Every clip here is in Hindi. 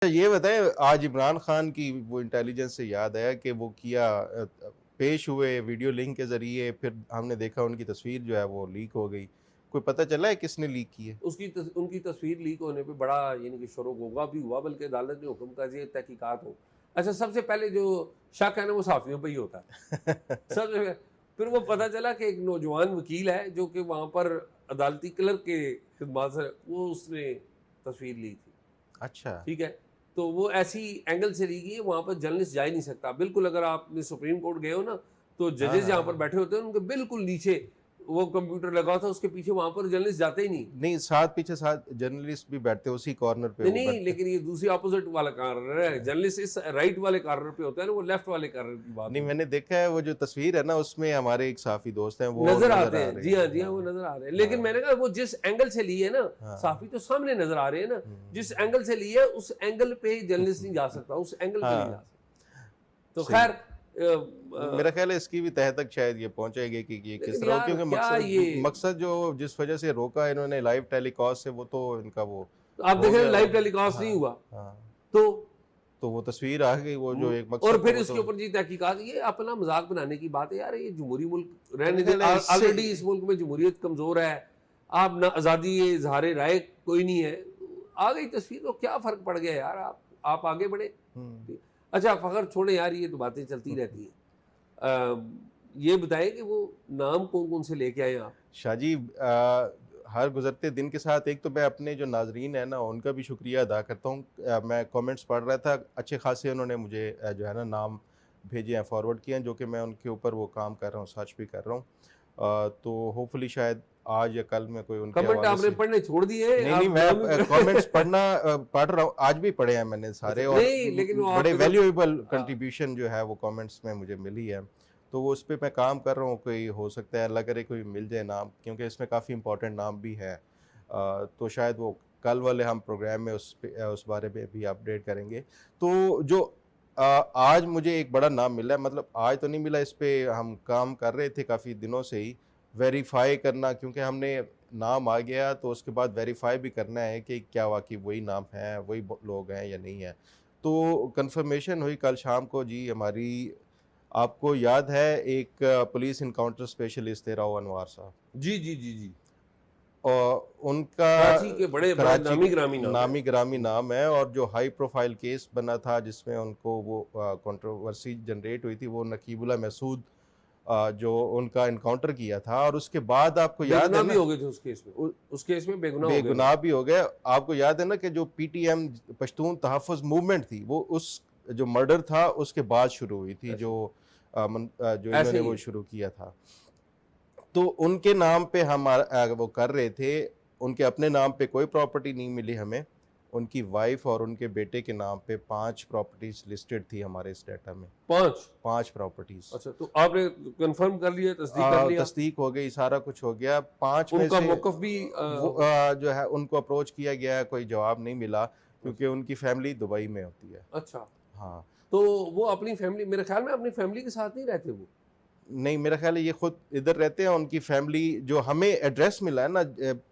ये बताएं, आज इमरान खान की वो इंटेलिजेंस से याद आया कि वो किया पेश हुए वीडियो लिंक के ज़रिए, फिर हमने देखा उनकी तस्वीर जो है वो लीक हो गई। कोई पता चला है किसने लीक की है? उनकी तस्वीर लीक होने पे बड़ा यानी कि शोर गुगा भी हुआ, बल्कि अदालत ने हुक्म का दिया तहकीकात हो। अच्छा, सबसे पहले जो शक है ना वो साफ़ियों पे ही होता है। सबसे पहले फिर वो पता चला कि एक नौजवान वकील है जो कि वहाँ पर अदालती क्लर्क के खिदमात से वो उसने तस्वीर ली थी। अच्छा। ठीक है, तो वो ऐसी एंगल से ली गई है, वहाँ पर जर्नलिस्ट जा ही नहीं सकता। बिल्कुल अगर आपने सुप्रीम कोर्ट गए हो ना, तो हाँ, जजेस जहाँ पर हाँ। बैठे होते हैं उनके बिल्कुल नीचे वो कंप्यूटर लगा होता है, उसके पीछे वहाँ पर जर्नलिस्ट जाते ही नहीं। नहीं, साथ पीछे साथ जर्नलिस्ट भी बैठते हैं, उसी कॉर्नर पे नहीं वो नहीं, बैठते लेकिन ये दूसरी अपोजिट वाला कॉर्नर है। हैं। जर्नलिस्ट इस राइट वाले कॉर्नर पे होता है ना, वो लेफ्ट वाले कॉर्नर की बात नहीं, हो रही मैंने देखा है वो जो तस्वीर है ना, उसमें हमारे एक साफी दोस्त हैं, है। वो नजर नज़र आते आ हैं, रहे जी हाँ हैं। जी हाँ, वो हाँ, नजर आ रहे हैं। लेकिन हाँ, मैंने कहा वो जिस एंगल से ली है ना, हाँ। साफी तो सामने नजर आ रहे हैं ना। जिस हुँ। एंगल से ली है उस एंगल पे जर्नलिस्ट नहीं जा सकता, उस एंगल पे नहीं जा हाँ, सकता। तो सही। खैर मेरा ख्याल है इसकी भी तह तक शायद ये पहुंचेगी कि ये किस लेकिन तरह हो, यार क्योंकि क्या ये, मकसद मकसद जो जिस वजह से रोका इन्होंने लाइव टेलीकास्ट से, वो तो इनका वो आप हो देखें गया वो। लाइव टेलीकास्ट नहीं हाँ, हुआ हाँ। तो तो वो तस्वीर आ गई, वो जो एक और मकसद था फिर वो इसके तो। ऊपर जी तहकीकात, ये अपना मजाक बनाने की बात है यार। ये जमहूरी मुल्क मेरे रहने दे। ख्याल है इससे ऑलरेडी इस मुल्क में जमहूरियत कमजोर है। आप ना आज़ादी इजहार राय कोई नहीं है, आ गई तस्वीर तो क्या फर्क पड़ गया यार। आप आगे बढ़े। हम्म, अच्छा फखर छोड़े यार, ये तो बातें चलती रहती हैं। ये बताएं कि वो नाम कौन कौन से लेके आए आप। शाहजी, हर गुजरते दिन के साथ एक तो मैं अपने जो नाजरीन है ना उनका भी शुक्रिया अदा करता हूँ। मैं कमेंट्स पढ़ रहा था, अच्छे खासे उन्होंने मुझे जो है ना नाम भेजे हैं, फॉरवर्ड किए हैं, जो कि मैं उनके ऊपर वो काम कर रहा हूँ, सर्च भी कर रहा हूँ। तो होपफुली शायद आज या कल मैं कोई उनके कमेंट हवाले आपने से। पढ़ने छोड़ दिए, नहीं, नहीं, आप मैं नाम ही कमेंट्स पढ़ रहा हूँ, आज भी पढ़े हैं मैंने अच्छा सारे, और नहीं, लेकिन वो बड़े आपके तो वैल्यूएबल हाँ, कंट्रीब्यूशन जो है वो कमेंट्स में मुझे मिली है। तो वो उस पे मैं काम कर रहा हूँ, कोई हो सकता है अल्लाह करे कोई मिल जाए नाम, क्योंकि इसमें काफ़ी इंपॉर्टेंट नाम भी है। तो शायद वो कल वाले हम प्रोग्राम में उस बारे में भी अपडेट करेंगे। तो जो आज मुझे एक बड़ा नाम मिला है, मतलब आज तो नहीं मिला, इस पे हम काम कर रहे थे काफ़ी दिनों से ही, वेरीफाई करना, क्योंकि हमने नाम आ गया तो उसके बाद वेरीफाई भी करना है कि क्या वाकई वही नाम है, वही लोग हैं या नहीं है। तो कंफर्मेशन हुई कल शाम को जी हमारी। आपको याद है एक पुलिस इनकाउंटर स्पेशलिस्ट थे राव अनवार साहब, जी जी जी जी, और उनका कराची के बड़े बड़ा कराची नामी ग्रामी नाम है। नामी ग्रामी नाम है, और जो हाई प्रोफाइल केस बना था जिसमें उनको वो कंट्रोवर्सी जनरेट हुई थी, वो नकीबुल्ला महसूद, जो उनका इनकाउंटर किया था, और उसके बाद आपको याद है बेगुनाह भी ना, हो गए थे उस केस में। उस केस में बेगुनाह हो गए वो। बेगुनाह भी हो गए। आपको याद है ना कि जो पीटीएम पश्तून तहफ़्फ़ुज़ मूवमेंट थी, वो उस जो मर्डर था उसके बाद शुरू हुई थी, ऐसे जो ऐसे इन्होंने ही वो है। शुरू किया था। तो उनके नाम पे हम वो कर रहे थे, उनके अपने नाम पे कोई प्रॉपर्टी नहीं मिली हमें। उनकी वाइफ़ और उनके बेटे के नाम पे 5 प्रॉपर्टीज़ लिस्टेड थी हमारे इस डाटा में, पांच। 5 प्रॉपर्टीज़। अच्छा, तो आपने कंफर्म कर लिया, तस्दीक कर लिया। तस्दीक हो गई, सारा कुछ हो गया। 5 में उनका से मौकफ भी वो जो है उनको अप्रोच किया गया, कोई जवाब नहीं मिला, क्योंकि उनकी फैमिली दुबई में होती है। अच्छा, हाँ। तो वो अपनी फैमिली, मेरे ख्याल में अपनी फैमिली के साथ नहीं रहते वो। नहीं, मेरा ख़्याल है ये खुद इधर रहते हैं, उनकी फैमिली जो हमें एड्रेस मिला है ना,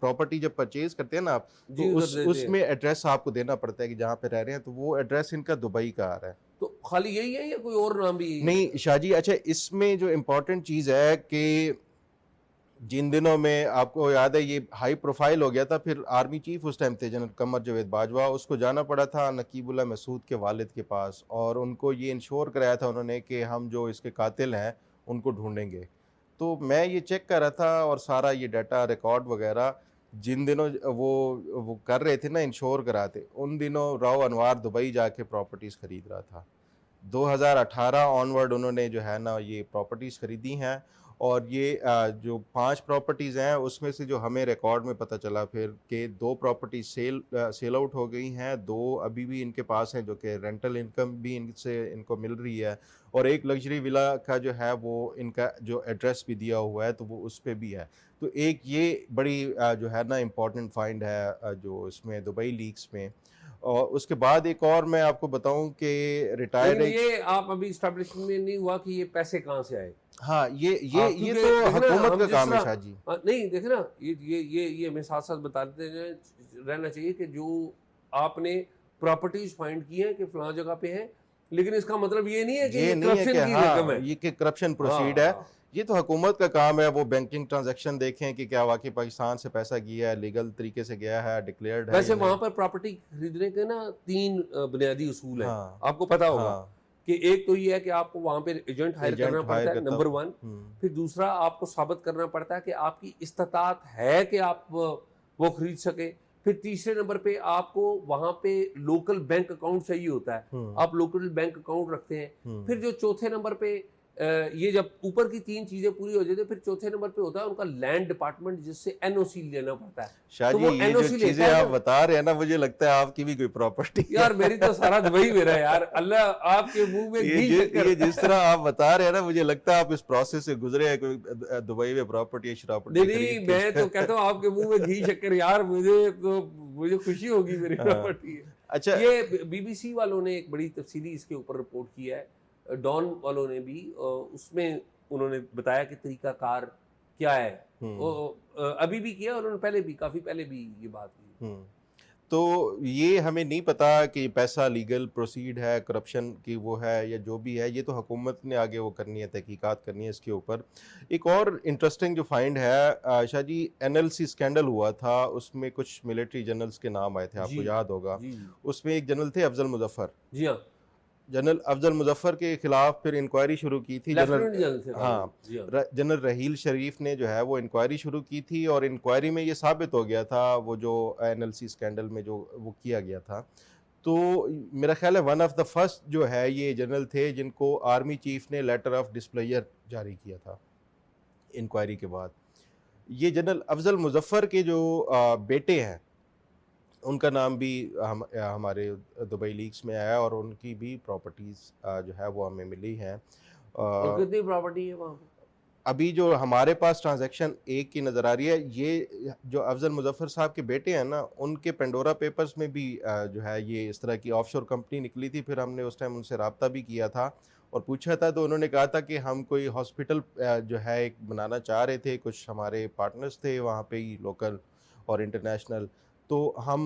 प्रॉपर्टी जब परचेज़ करते हैं ना आप, तो जी, उधर उस देते हैं। उसमें एड्रेस आपको देना पड़ता है कि जहाँ पे रह रहे हैं, तो वो एड्रेस इनका दुबई का आ रहा है। तो खाली यही है या कोई और नाम भी। नहीं शाहजी, अच्छा इसमें जो इम्पोर्टेंट चीज़ है कि जिन दिनों में आपको याद है ये हाई प्रोफाइल हो गया था, फिर आर्मी चीफ उस टाइम थे जनरल कमर जावेद बाजवा, उसको जाना पड़ा था नकीबुल्ला महसूद के वालिद के पास, और उनको ये इंश्योर कराया था उन्होंने कि हम जो इसके कातिल हैं उनको ढूंढेंगे। तो मैं ये चेक कर रहा था, और सारा ये डाटा रिकॉर्ड वगैरह जिन दिनों वो कर रहे थे ना, इंश्योर कराते, उन दिनों राव अनवार दुबई जाके प्रॉपर्टीज़ खरीद रहा था। 2018 ऑनवर्ड उन्होंने जो है ना ये प्रॉपर्टीज़ खरीदी हैं, और ये जो 5 प्रॉपर्टीज़ हैं उसमें से जो हमें रिकॉर्ड में पता चला फिर कि 2 प्रॉपर्टी सेल आउट हो गई हैं, 2 अभी भी इनके पास हैं जो कि रेंटल इनकम भी इनसे इनको मिल रही है, और एक लग्जरी विला का जो है वो इनका जो एड्रेस भी दिया हुआ है तो वो उस पे भी है। तो एक ये बड़ी जो है ना इम्पॉर्टेंट फाइंड है जो इसमें दुबई लीक्स में। और उसके बाद एक और मैं आपको बताऊं कि रिटायर लेकिन एक। ये आप अभी स्टैब्लिशमेंट में नहीं हुआ कि ये पैसे कहाँ से आए। हाँ, ये क्योंकि तो देखे ना हुकूमत हम का जिस काम है तरह शाह जी। नहीं देखे ना, ये हमें साथ साथ बताते रहना चाहिए कि जो आपने प्रॉपर्टीज फाइंड की हैं कि फलां जगह पे है, लेकिन इसका मतलब ये नहीं है कि ये ये नहीं है कि करप्शन की रकम हाँ है। ये कि करप्शन प्रोसीड है। हाँ, ये तो हुकूमत का काम है, वो बैंकिंग ट्रांजैक्शन देखें कि क्या वाकई पाकिस्तान से पैसा गया है, लीगल तरीके से गया है, डिक्लेयर्ड है वैसे या वहां नहीं। पर प्रॉपर्टी खरीदने के ना 3 बुनियादी उसूल हैं, हाँ आपको पता होगा। हाँ। कि एक तो ये है कि आपको वहां पे एजेंट हायर करना एजेंट पड़ता हायर है, करता नंबर 1। हम्म फिर दूसरा, आपको साबित करना पड़ता है कि आपकी इस्तात है कि आप वो खरीद सके। फिर तीसरे नंबर पे आपको वहां पे लोकल बैंक अकाउंट चाहिए होता है, हम्म आप लोकल बैंक अकाउंट रखते हैं। हम्म फिर जो चौथे नंबर पे ये जब ऊपर की 3 चीजें पूरी हो जाती है, फिर चौथे नंबर पे होता है उनका लैंड डिपार्टमेंट, जिससे एनओसी लेना पड़ता है। शाह तो जी, वो ये जो एनओसी चीजें लेता है आप ना, बता रहे हैं ना, मुझे लगता है आपकी भी कोई प्रॉपर्टी यार मेरी तो सारा दुबई मेरा है यार, अल्लाह आपके मुंह में घी ये शक्कर। जिस तरह आप बता रहे हैं ना, मुझे लगता है आप इस प्रोसेस से गुजरे हैं, कोई दुबई में प्रॉपर्टी नहीं प्रॉपर्टी नहीं, खरीद मैं के। तो कहता हूँ आपके मुंह में घी शक्कर यार, मुझे खुशी होगी मेरी हाँ, प्रॉपर्टी है। अच्छा। ये बीबीसी वालों ने एक बड़ी तफसीली इसके ऊपर रिपोर्ट किया है, डॉन वालों ने भी, उसमें उन्होंने बताया कि तरीकाकार क्या है। अभी भी किया, उन्होंने पहले भी, काफी पहले भी ये बात की। हम्म तो ये हमें नहीं पता कि पैसा लीगल प्रोसीड है, करप्शन की वो है या जो भी है, ये तो हुकूमत ने आगे वो करनी है, तहकीकात करनी है इसके ऊपर। एक और इंटरेस्टिंग जो फाइंड है शाह जी, एनएलसी स्कैंडल हुआ था, उसमें कुछ मिलिट्री जनरल्स के नाम आए थे, जी आपको याद होगा। जी जी उसमें एक जनरल थे अफजल मुजफ्फर। जी हाँ, जनरल अफजल मुजफ्फर के खिलाफ फिर इंक्वायरी शुरू की थी लेफ्टिनेंट जनरल थे हाँ, कानून। जी हाँ, जनरल रहील शरीफ ने जो है वो इंक्वायरी शुरू की थी, और इंक्वायरी में ये साबित हो गया था, वो जो एनएलसी स्कैंडल में जो वो किया गया था। तो मेरा ख्याल है वन ऑफ द फर्स्ट जो है ये जनरल थे जिनको आर्मी चीफ ने लेटर ऑफ डिस्प्लेयर जारी किया था इंक्वायरी के बाद। ये जनरल अफजल मुजफ्फर के जो बेटे हैं, उनका नाम भी हमारे दुबई लीक्स में आया, और उनकी भी प्रॉपर्टीज़ जो है वो हमें मिली हैं। और कितनी प्रॉपर्टी है वहाँ पे? अभी जो हमारे पास ट्रांजैक्शन एक की नज़र आ रही है, ये जो अफजल मुजफ्फर साहब के बेटे हैं ना, उनके पेंडोरा पेपर्स में भी जो है ये इस तरह की ऑफशोर कंपनी निकली थी। फिर हमने उस टाइम उनसे रब्ता भी किया था और पूछा था, तो उन्होंने कहा था कि हम कोई हॉस्पिटल जो है एक बनाना चाह रहे थे, कुछ हमारे पार्टनर्स थे वहाँ पे ही लोकल और इंटरनेशनल, तो हम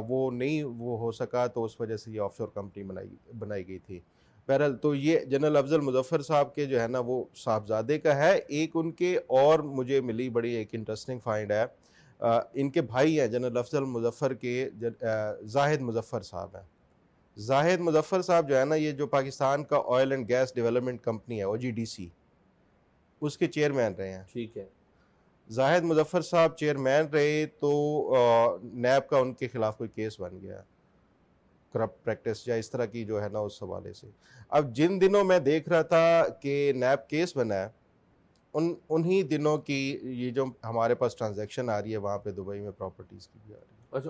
वो नहीं वो हो सका, तो उस वजह से ये ऑफशोर कंपनी बनाई गई थी। बहरहाल, तो ये जनरल अफजल मुजफ्फर साहब के जो है ना वो साहबजादे का है। एक उनके और मुझे मिली बड़ी एक इंटरेस्टिंग फाइंड है, इनके भाई हैं जनरल अफजल मुजफ्फर के जाहिद मुजफ्फर साहब हैं। जाहिद मुजफ्फर साहब जो है ना, ये जो पाकिस्तान का oil and gas development company है OGDC, उसके चेयरमैन रहे हैं। ठीक है। जाहिद मुजफ्फर साहब चेयरमैन रहे, तो नैब का उनके खिलाफ कोई केस बन गया, करप्ट प्रैक्टिस या इस तरह की जो है ना उस हवाले से। अब जिन दिनों मैं देख रहा था कि नैब केस बना है, उन्हीं दिनों की ये जो हमारे पास ट्रांजैक्शन आ रही है वहाँ पे दुबई में प्रॉपर्टीज़ की भी आ रही है। अच्छा,